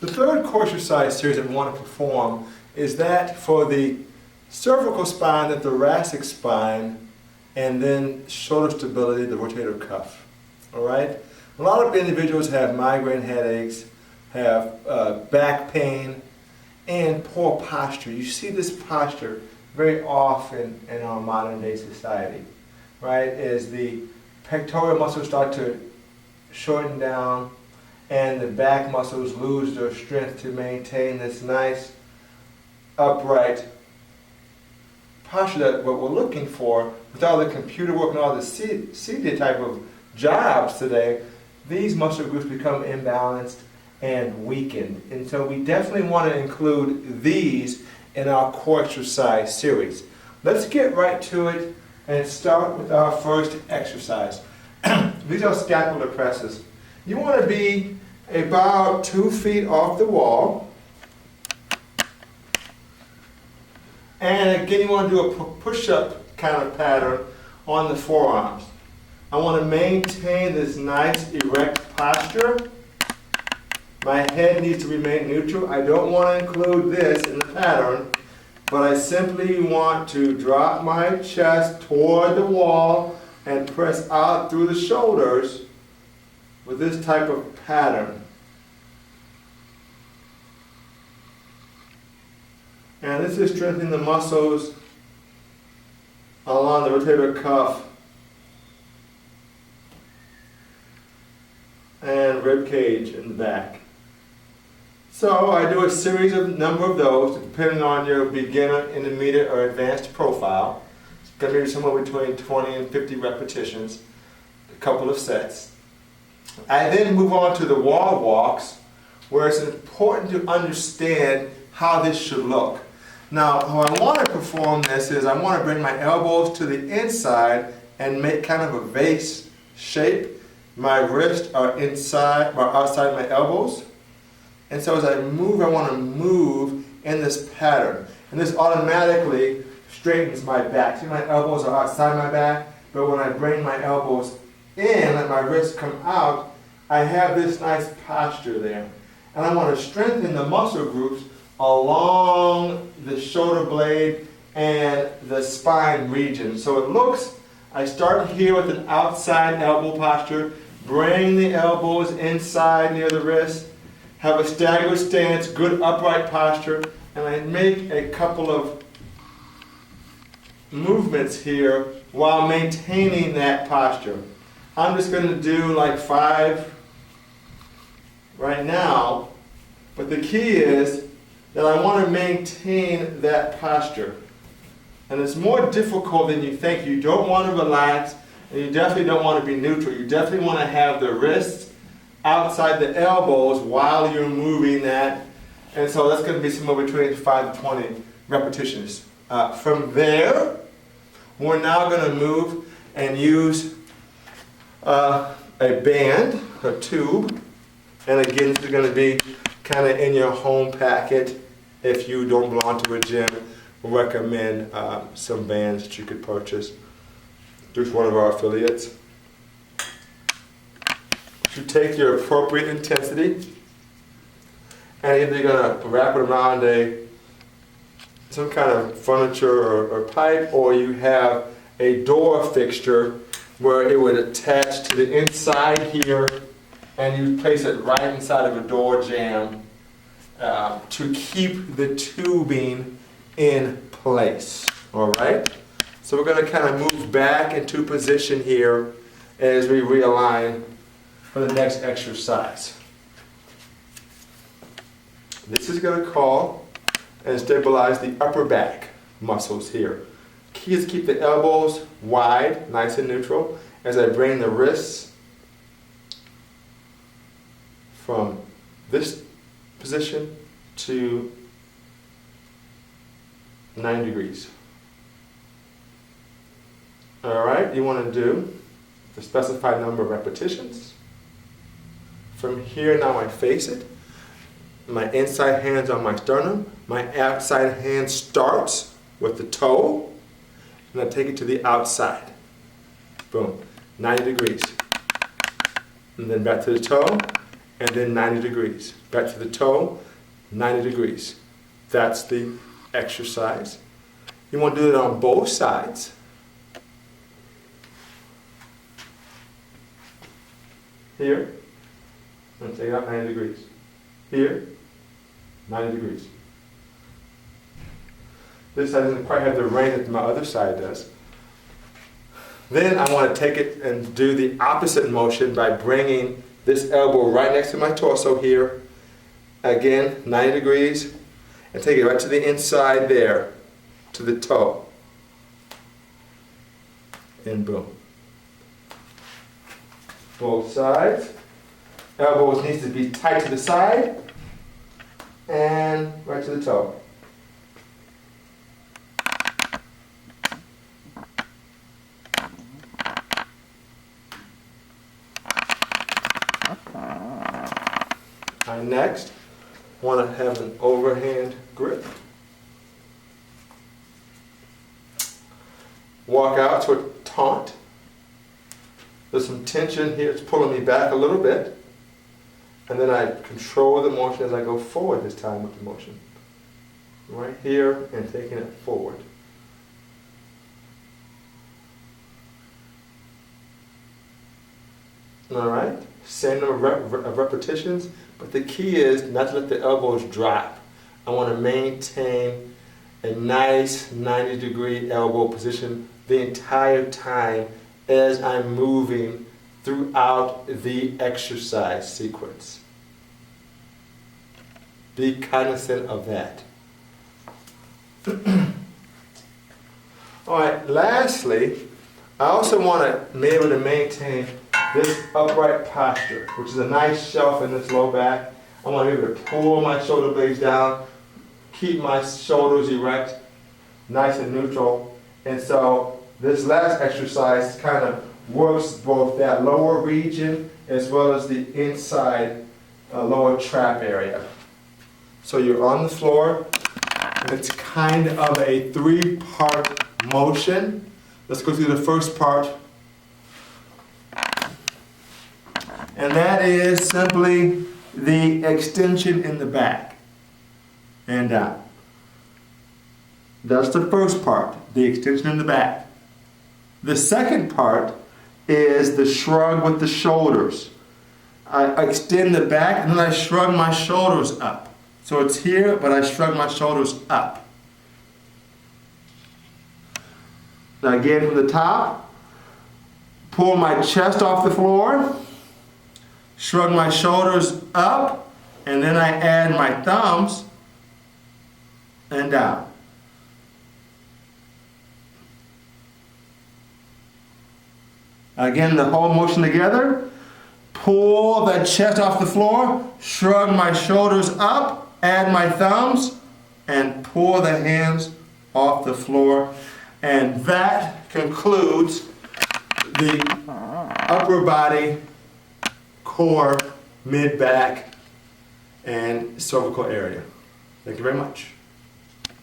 The third core exercise series that we want to perform is that for the cervical spine, the thoracic spine, and then shoulder stability, the rotator cuff. All right? A lot of individuals have migraine headaches, have back pain, and poor posture. You see this posture very often in our modern day society, right? As the pectoral muscles start to shorten down and the back muscles lose their strength to maintain this nice upright posture that what we're looking for with all the computer work and all the CD type of jobs today, these muscle groups become imbalanced and weakened. And so we definitely want to include these in our core exercise series. Let's get right to it and start with our first exercise. These are scapular presses. You want to be about 2 feet off the wall. And again, you want to do a push-up kind of pattern on the forearms. I want to maintain this nice erect posture. My head needs to remain neutral. I don't want to include this in the pattern, but I simply want to drop my chest toward the wall and press out through the shoulders with this type of pattern. And this is strengthening the muscles along the rotator cuff and rib cage in the back. So I do a series of number of those depending on your beginner, intermediate, or advanced profile. It's going to be somewhere between 20 and 50 repetitions, a couple of sets. I then move on to the wall walks, where it's important to understand how this should look. Now, how I want to perform this is I want to bring my elbows to the inside and make kind of a vase shape. My wrists are inside or outside my elbows. And so as I move, I want to move in this pattern. And this automatically straightens my back. See, my elbows are outside my back, but when I bring my elbows in, let my wrists come out, I have this nice posture there. And I want to strengthen the muscle groups along the shoulder blade and the spine region. So it looks, I start here with an outside elbow posture, bring the elbows inside near the wrist, have a staggered stance, good upright posture, and I make a couple of movements here while maintaining that posture. I'm just going to do like 5 right now, but the key is that I want to maintain that posture. And it's more difficult than you think. You don't want to relax, and you definitely don't want to be neutral. You definitely want to have the wrists outside the elbows while you're moving that. And so that's going to be somewhere between 5 to 20 repetitions. From there, we're now going to move and use a band, a tube. And again, this is going to be kind of in your home packet. If you don't belong to a gym, we'll recommend some bands that you could purchase through one of our affiliates. You take your appropriate intensity, and either you're going to wrap it around some kind of furniture or pipe, or you have a door fixture where it would attach to the inside here, and you place it right inside of a door jamb to keep the tubing in place. All right? So we're going to kind of move back into position here as we realign for the next exercise. This is going to call and stabilize the upper back muscles here. Key is keep the elbows wide, nice and neutral, as I bring the wrists from this position to 9 degrees. All right, you want to do the specified number of repetitions. From here, now I face it. My inside hand's on my sternum. My outside hand starts with the toe, and I take it to the outside. Boom, 90 degrees. And then back to the toe, and then 90 degrees. Back to the toe, 90 degrees. That's the exercise. You want to do it on both sides. Here, and take it out 90 degrees. Here, 90 degrees. This side doesn't quite have the range that my other side does. Then I want to take it and do the opposite motion by bringing this elbow right next to my torso here. Again, 90 degrees. And take it right to the inside there, to the toe. And boom. Both sides. Elbows needs to be tight to the side. And right to the toe. I next want to have an overhand grip. Walk out to a taunt. There's some tension here, it's pulling me back a little bit. And then I control the motion as I go forward this time with the motion. Right here and taking it forward. Alright, same number of repetitions, but the key is not to let the elbows drop. I want to maintain a nice 90-degree elbow position the entire time as I'm moving throughout the exercise sequence. Be cognizant of that. Alright, lastly, I also want to be able to maintain this upright posture, which is a nice shelf in this low back. I want to be able to pull my shoulder blades down, keep my shoulders erect, nice and neutral. And so this last exercise kind of works both that lower region as well as the inside lower trap area. So you're on the floor, and it's kind of a three-part motion. Let's go through the first part. And that is simply the extension in the back and down. That's the first part, the extension in the back. The second part is the shrug with the shoulders. I extend the back and then I shrug my shoulders up. So it's here, but I shrug my shoulders up. Now again from the top, pull my chest off the floor, shrug my shoulders up, and then I add my thumbs and down. Again, the whole motion together. Pull the chest off the floor, shrug my shoulders up, add my thumbs, and pull the hands off the floor. And that concludes the upper body, core, mid-back, and cervical area. Thank you very much.